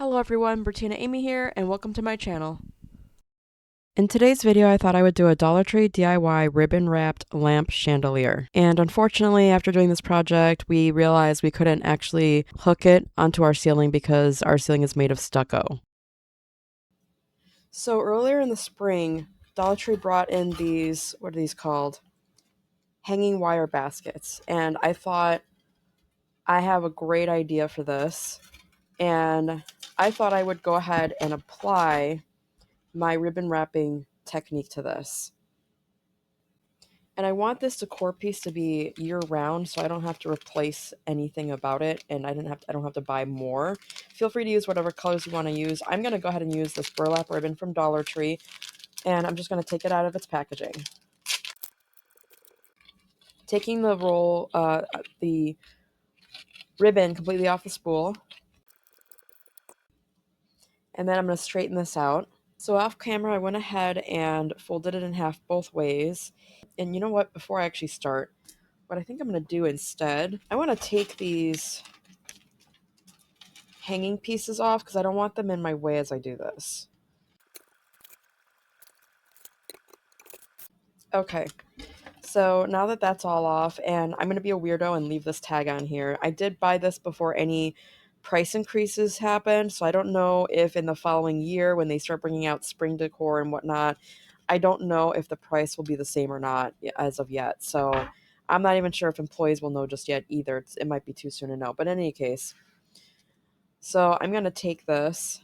Hello everyone, Bertina Amy here, and welcome to my channel. In today's video, I thought I would do a Dollar Tree DIY ribbon-wrapped lamp chandelier. And unfortunately, after doing this project, we realized we couldn't actually hook it onto our ceiling because our ceiling is made of stucco. So earlier in the spring, Dollar Tree brought in these, what are these called? Hanging wire baskets. And I thought, I have a great idea for this. And I thought I would go ahead and apply my ribbon wrapping technique to this. And I want this decor piece to be year round, so I don't have to replace anything about it, and I don't have to buy more. Feel free to use whatever colors you want to use. I'm going to go ahead and use this burlap ribbon from Dollar Tree, and I'm just going to take it out of its packaging. Taking the ribbon completely off the spool, and then I'm going to straighten this out. So off camera, I went ahead and folded it in half both ways. And you know what? Before I actually start, what I think I'm going to do instead, I want to take these hanging pieces off because I don't want them in my way as I do this. Okay, so now that that's all off, and I'm going to be a weirdo and leave this tag on here. I did buy this before any price increases happened, so I don't know if in the following year when they start bringing out spring decor and whatnot, I don't know if the price will be the same or not as of yet. So I'm not even sure if employees will know just yet either. It might be too soon to know. But in any case, so I'm going to take this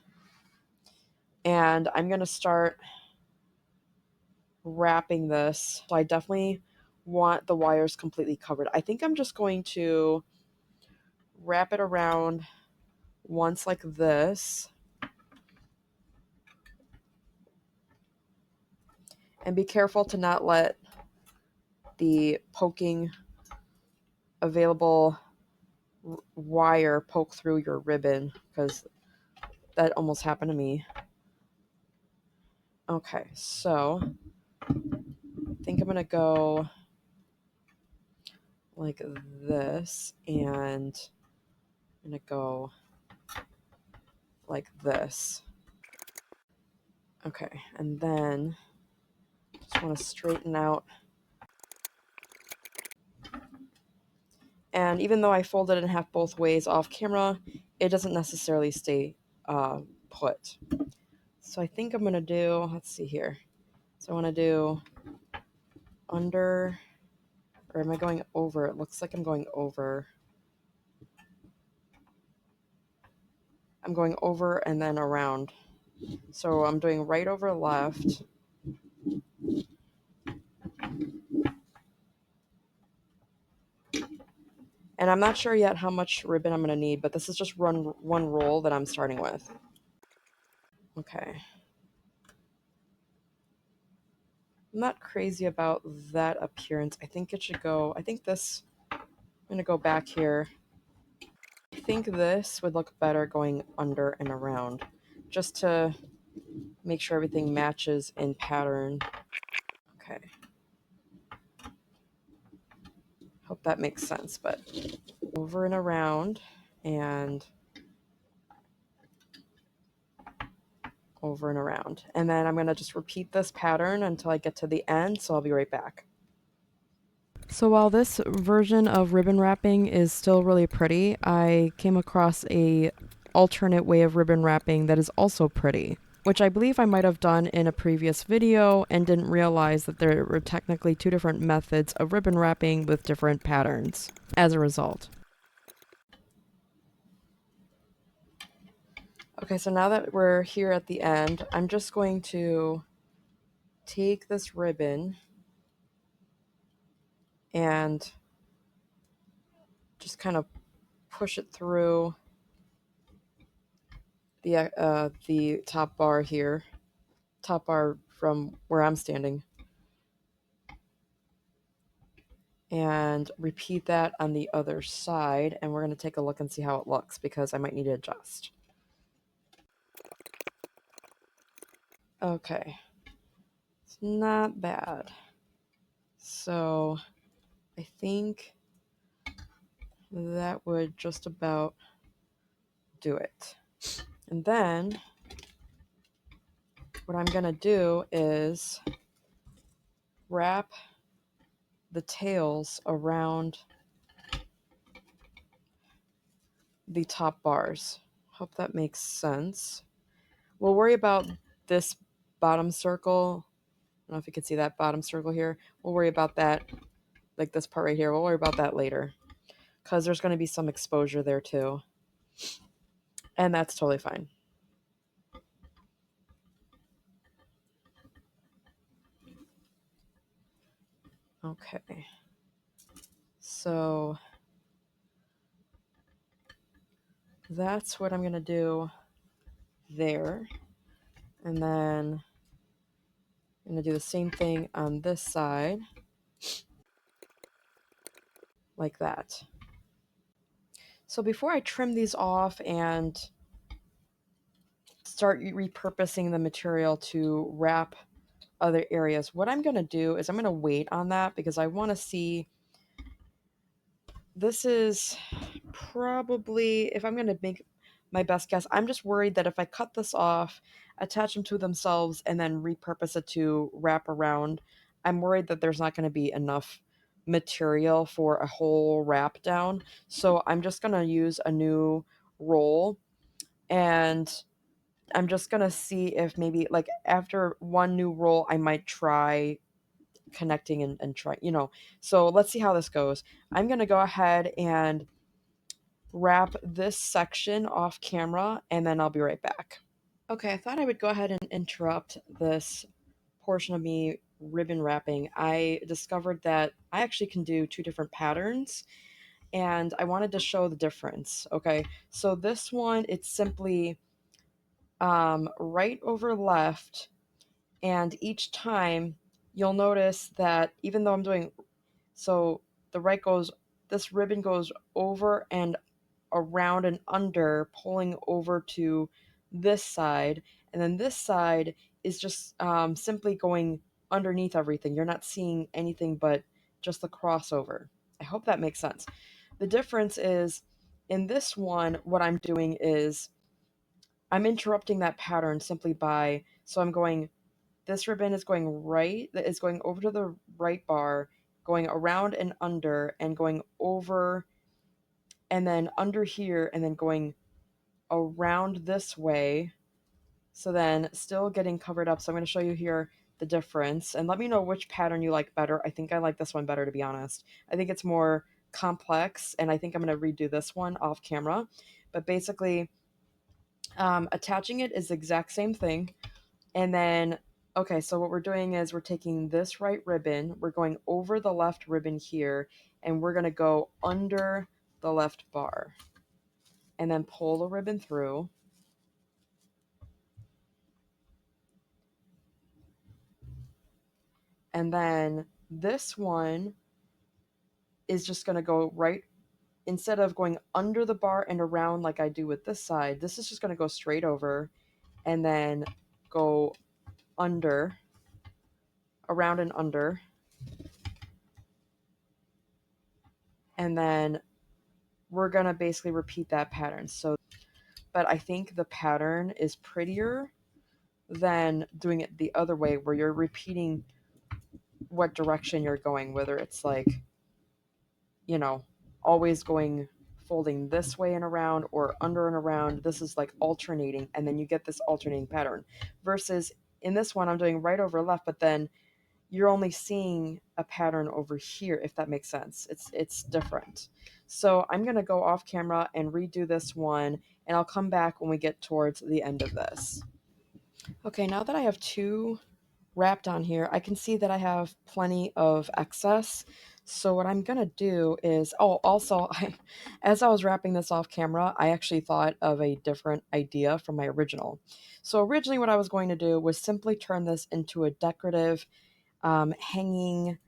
and I'm going to start wrapping this. So I definitely want the wires completely covered. I think I'm just going to wrap it around once like this. And be careful to not let the poking available wire poke through your ribbon, because that almost happened to me. Okay, so I think I'm gonna go like this, and I'm gonna go like this. Okay, and then just want to straighten out. And even though I folded it in half both ways off camera, it doesn't necessarily stay put. So I think I'm gonna do, let's see here. So I want to do under, or am I going over? It looks like I'm going over. I'm going over and then around. So I'm doing right over left. And I'm not sure yet how much ribbon I'm going to need, but this is just one roll that I'm starting with. Okay. I'm not crazy about that appearance. I think it should go, I'm going to go back here. I think this would look better going under and around, just to make sure everything matches in pattern. Okay. Hope that makes sense, but over and around and over and around. And then I'm going to just repeat this pattern until I get to the end, so I'll be right back. So while this version of ribbon wrapping is still really pretty, I came across a alternate way of ribbon wrapping that is also pretty, which I believe I might have done in a previous video and didn't realize that there were technically two different methods of ribbon wrapping with different patterns as a result. Okay, so now that we're here at the end, I'm just going to take this ribbon and just kind of push it through the top bar here, top bar from where I'm standing, and repeat that on the other side. And we're going to take a look and see how it looks, because I might need to adjust. Okay, it's not bad. So I think that would just about do it. And then what I'm going to do is wrap the tails around the top bars. Hope that makes sense. We'll worry about this bottom circle. I don't know if you can see that bottom circle here. We'll worry about that, like this part right here. We'll worry about that later because there's going to be some exposure there too. And that's totally fine. Okay. So that's what I'm going to do there. And then I'm going to do the same thing on this side, like that. So before I trim these off and start repurposing the material to wrap other areas, what I'm going to do is I'm going to wait on that because I want to see. This is probably, if I'm going to make my best guess, I'm just worried that if I cut this off, attach them to themselves, and then repurpose it to wrap around, I'm worried that there's not going to be enough material for a whole wrap down. So I'm just going to use a new roll, and I'm just going to see if maybe like after one new roll, I might try connecting and try, So let's see how this goes. I'm going to go ahead and wrap this section off camera, and then I'll be right back. Okay, I thought I would go ahead and interrupt this portion of me ribbon wrapping. I discovered that I actually can do two different patterns, and I wanted to show the difference. Okay, so this one, it's simply right over left, and each time you'll notice that even though I'm doing, so the right goes, this ribbon goes over and around and under, pulling over to this side, and then this side is just simply going underneath everything. You're not seeing anything but just the crossover. I hope that makes sense. The difference is in this one, what I'm doing is I'm interrupting that pattern simply by, so I'm going, this ribbon is going right, that is going over to the right bar, going around and under, and going over and then under here, and then going around this way. So then still getting covered up. So I'm going to show you here the difference, and let me know which pattern you like better. I think I like this one better, to be honest. I think it's more complex, and I think I'm going to redo this one off camera. But basically, attaching it is the exact same thing. And then, okay, so what we're doing is we're taking this right ribbon, we're going over the left ribbon here, and we're going to go under the left bar and then pull the ribbon through. And then this one is just going to go right, instead of going under the bar and around like I do with this side, this is just going to go straight over and then go under, around and under. And then we're going to basically repeat that pattern. So, but I think the pattern is prettier than doing it the other way, where you're repeating what direction you're going, whether it's like, always going folding this way and around or under and around. This is like alternating, and then you get this alternating pattern. Versus in this one, I'm doing right over left, but then you're only seeing a pattern over here, if that makes sense. It's different. So I'm going to go off camera and redo this one, and I'll come back when we get towards the end of this. Okay, now that I have two wrapped on here, I can see that I have plenty of excess. So what I'm going to do is, also, as I was wrapping this off camera, I actually thought of a different idea from my original. So originally what I was going to do was simply turn this into a decorative hanging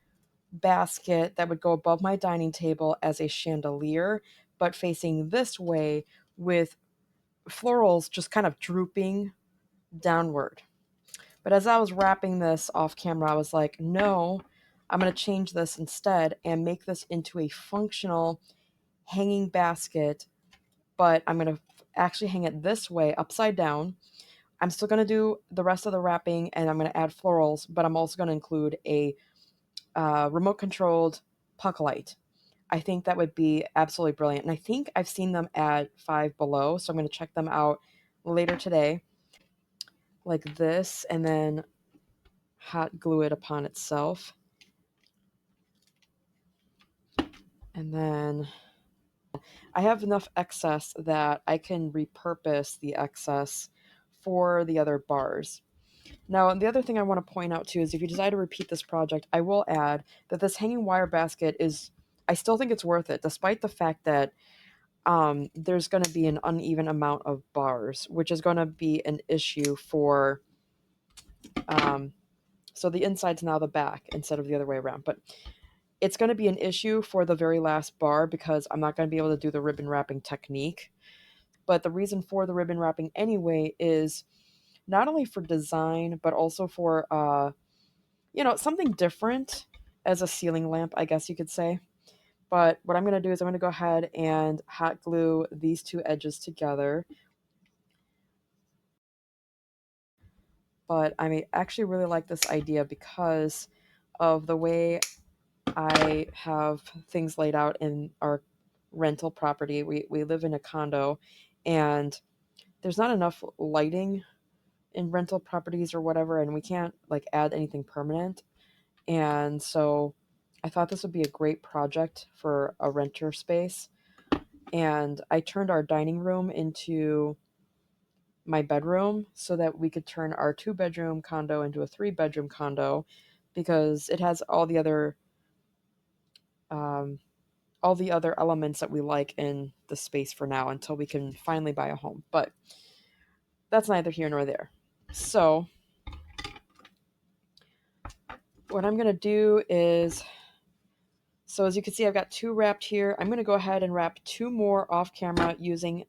basket that would go above my dining table as a chandelier, but facing this way with florals just kind of drooping downward. But as I was wrapping this off camera, I was like, no, I'm going to change this instead and make this into a functional hanging basket but I'm going to actually hang it this way, upside down. I'm still going to do the rest of the wrapping, and I'm going to add florals, but I'm also going to include a remote controlled puck light. I think that would be absolutely brilliant. And I think I've seen them at Five Below, so I'm going to check them out later today, like this, and then hot glue it upon itself. And then I have enough excess that I can repurpose the excess for the other bars. Now, the other thing I want to point out too is if you decide to repeat this project, I will add that this hanging wire basket is, I still think it's worth it, despite the fact that there's going to be an uneven amount of bars, which is going to be an issue for, so the inside's now the back instead of the other way around. But it's going to be an issue for the very last bar because I'm not going to be able to do the ribbon wrapping technique. But the reason for the ribbon wrapping anyway is not only for design, but also for, something different as a ceiling lamp, I guess you could say. But what I'm going to do is I'm going to go ahead and hot glue these two edges together. But I actually really like this idea because of the way I have things laid out in our rental property. We live in a condo, and there's not enough lighting in rental properties or whatever, and we can't like add anything permanent. And so I thought this would be a great project for a renter space. And I turned our dining room into my bedroom so that we could turn our 2-bedroom condo into a 3-bedroom condo because it has um, all the other elements that we like in the space for now until we can finally buy a home. But that's neither here nor there. So what I'm going to do is, so as you can see, I've got 2 wrapped here. I'm going to go ahead and wrap 2 more off camera using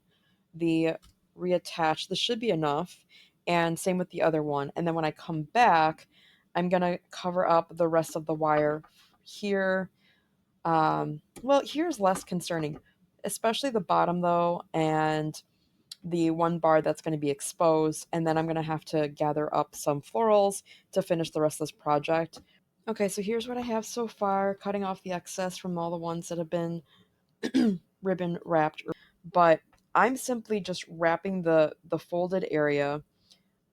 the reattach. This should be enough. And same with the other one. And then when I come back, I'm going to cover up the rest of the wire here. Well, here's less concerning, especially the bottom though, and the one bar that's going to be exposed. And then I'm going to have to gather up some florals to finish the rest of this project. Okay, so here's what I have so far, cutting off the excess from all the ones that have been ribbon wrapped. But I'm simply just wrapping the folded area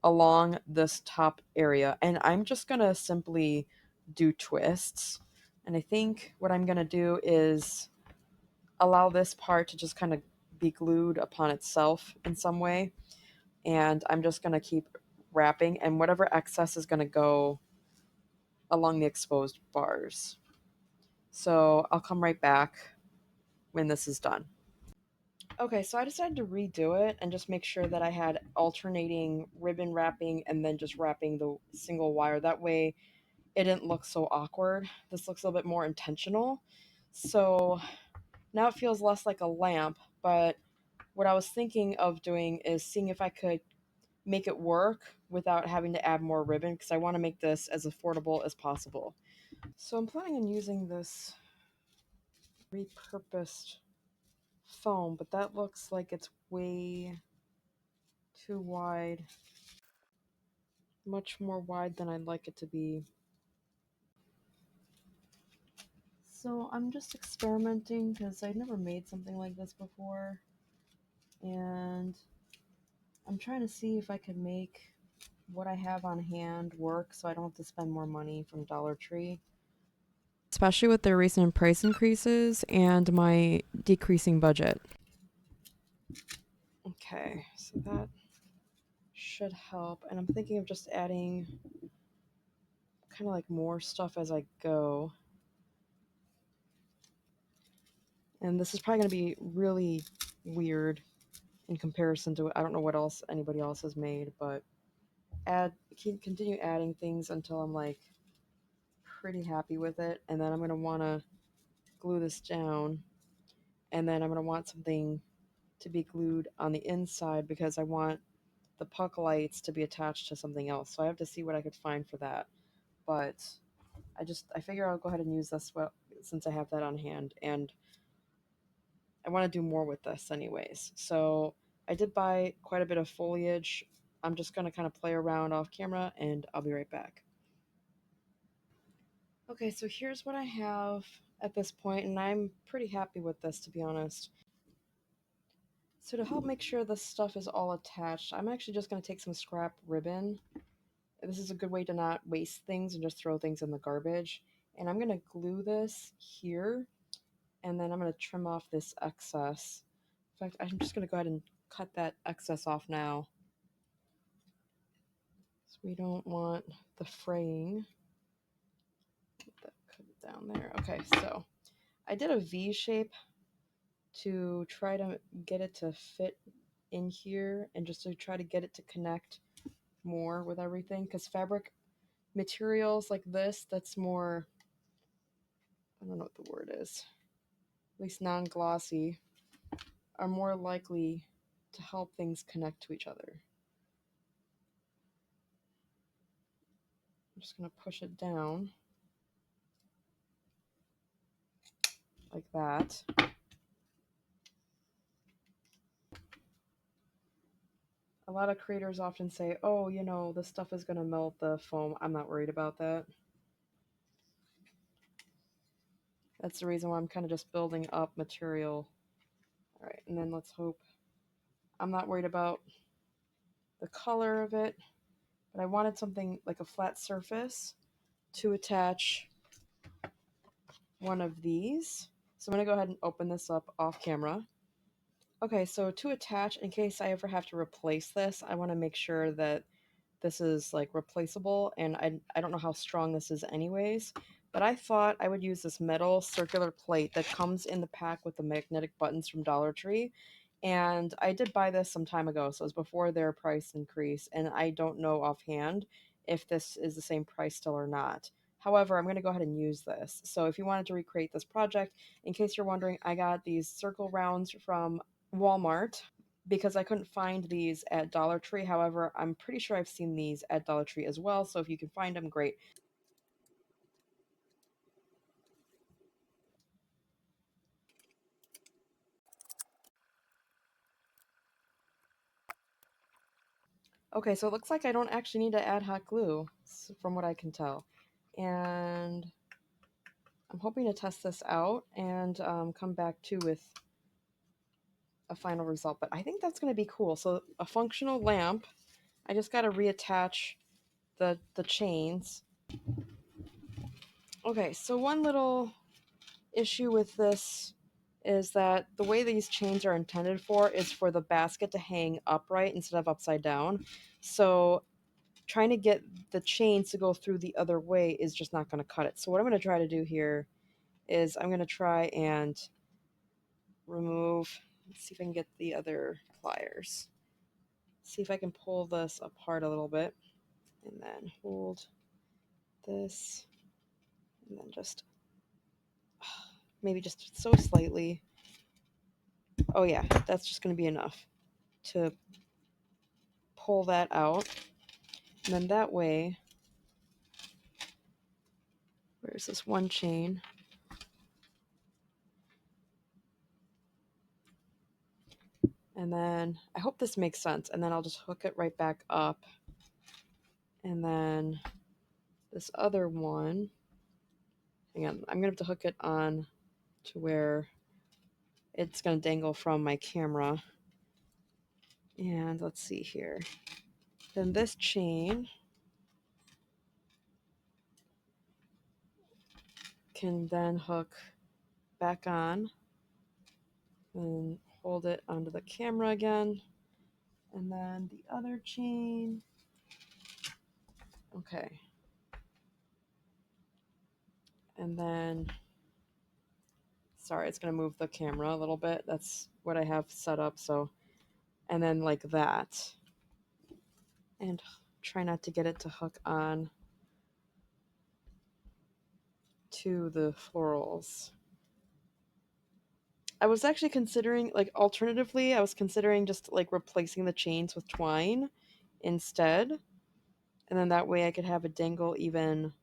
along this top area, and I'm just gonna simply do twists. And I think what I'm gonna do is allow this part to just kind of be glued upon itself in some way, and I'm just gonna keep wrapping, and whatever excess is gonna go along the exposed bars. So I'll come right back when this is done. Okay, so I decided to redo it and just make sure that I had alternating ribbon wrapping and then just wrapping the single wire. That way it didn't look so awkward. This looks a little bit more intentional. So now it feels less like a lamp, but what I was thinking of doing is seeing if I could make it work without having to add more ribbon because I want to make this as affordable as possible. So I'm planning on using this repurposed foam, but that looks like it's way too wide. Much more wide than I'd like it to be. So I'm just experimenting because I've never made something like this before. And I'm trying to see if I can make what I have on hand work so I don't have to spend more money from Dollar Tree. Especially with their recent price increases and my decreasing budget. Okay, so that should help. And I'm thinking of just adding kind of like more stuff as I go. And this is probably going to be really weird in comparison to, I don't know what else anybody else has made, but continue adding things until I'm like pretty happy with it. And then I'm going to want to glue this down. And then I'm going to want something to be glued on the inside because I want the puck lights to be attached to something else. So I have to see what I could find for that. But I figure I'll go ahead and use this since I have that on hand. And I want to do more with this anyways. So I did buy quite a bit of foliage. I'm just going to kind of play around off camera and I'll be right back. Okay, so here's what I have at this point, and I'm pretty happy with this, to be honest. So to help make sure this stuff is all attached, I'm actually just going to take some scrap ribbon. This is a good way to not waste things and just throw things in the garbage. And I'm going to glue this here, and then I'm going to trim off this excess. In fact, I'm just going to go ahead and cut that excess off now. So we don't want the fraying. Put that down there. Okay, so I did a V shape to try to get it to fit in here and just to try to get it to connect more with everything, because fabric materials like this, that's more, I don't know what the word is, at least non-glossy, are more likely to help things connect to each other. I'm just going to push it down like that. A lot of creators often say, oh, you know, this stuff is going to melt the foam. I'm not worried about that. That's the reason why I'm kind of just building up material. All right, and then let's hope. I'm not worried about the color of it, but I wanted something like a flat surface to attach one of these. So I'm going to go ahead and open this up off camera. Okay, so to attach, in case I ever have to replace this, I want to make sure that this is like replaceable, and I don't know how strong this is anyways, but I thought I would use this metal circular plate that comes in the pack with the magnetic buttons from Dollar Tree. And I did buy this some time ago, so it was before their price increase, and I don't know offhand if this is the same price still or not. However, I'm going to go ahead and use this. So if you wanted to recreate this project, in case you're wondering, I got these circle rounds from Walmart because I couldn't find these at Dollar Tree. However, I'm pretty sure I've seen these at Dollar Tree as well, so if you can find them, great. Okay, so it looks like I don't actually need to add hot glue, from what I can tell. And I'm hoping to test this out and come back to with a final result, but I think that's going to be cool. So a functional lamp, I just got to reattach the chains. Okay, so one little issue with this is that the way these chains are intended for is for the basket to hang upright instead of upside down. So trying to get the chains to go through the other way is just not going to cut it. So what I'm going to try to do here is I'm going to try and remove, let's see if I can get the other pliers. See if I can pull this apart a little bit and then hold this and then just maybe just so slightly. Oh yeah, that's just going to be enough to pull that out. And then that way, where's this one chain? And then I hope this makes sense. And then I'll just hook it right back up. And then this other one, hang on, I'm going to have to hook it on to where it's going to dangle from my camera. And let's see here. Then this chain can then hook back on and hold it onto the camera again. And then the other chain. Okay. And then, sorry, it's going to move the camera a little bit. That's what I have set up. So, and then like that. And try not to get it to hook on to the florals. I was actually considering, like, alternatively, I was considering just like replacing the chains with twine instead. And then that way I could have it dangle even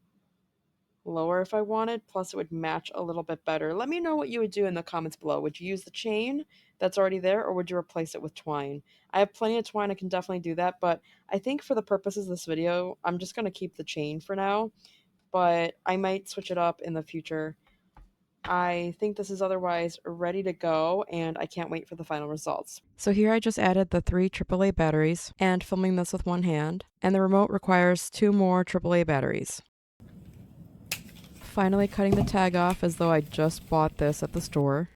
lower if I wanted, plus it would match a little bit better. Let me know what you would do in the comments below. Would you use the chain that's already there, or would you replace it with twine? I have plenty of twine, I can definitely do that, but I think for the purposes of this video, I'm just going to keep the chain for now, but I might switch it up in the future. I think this is otherwise ready to go, and I can't wait for the final results. So here I just added the 3 AAA batteries, and filming this with one hand, and the remote requires 2 more AAA batteries. Finally cutting the tag off as though I just bought this at the store.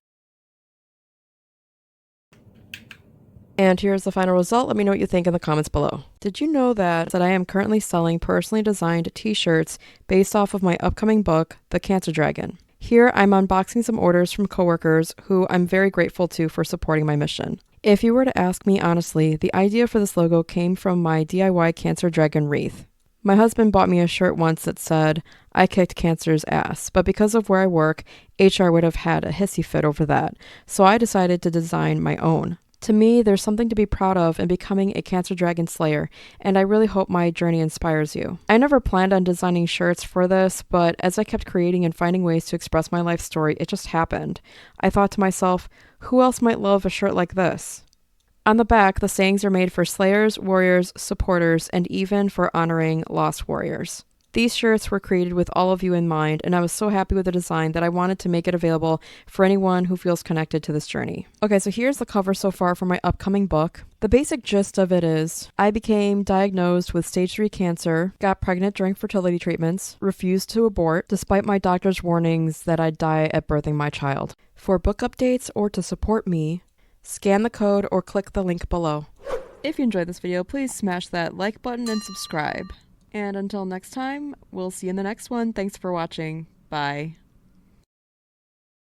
And here's the final result. Let me know what you think in the comments below. Did you know that I am currently selling personally designed t-shirts based off of my upcoming book, The Cancer Dragon? Here I'm unboxing some orders from coworkers who I'm very grateful to for supporting my mission. If you were to ask me honestly, the idea for this logo came from my DIY Cancer Dragon wreath. My husband bought me a shirt once that said, "I kicked cancer's ass," but because of where I work, HR would have had a hissy fit over that, so I decided to design my own. To me, there's something to be proud of in becoming a Cancer Dragon Slayer, and I really hope my journey inspires you. I never planned on designing shirts for this, but as I kept creating and finding ways to express my life story, it just happened. I thought to myself, who else might love a shirt like this? On the back, the sayings are made for slayers, warriors, supporters, and even for honoring lost warriors. These shirts were created with all of you in mind, and I was so happy with the design that I wanted to make it available for anyone who feels connected to this journey. Okay, so here's the cover so far for my upcoming book. The basic gist of it is, I became diagnosed with stage 3 cancer, got pregnant during fertility treatments, refused to abort, despite my doctor's warnings that I'd die at birthing my child. For book updates or to support me, scan the code or click the link below. If you enjoyed this video, please smash that like button and subscribe. And until next time, we'll see you in the next one. Thanks for watching. Bye.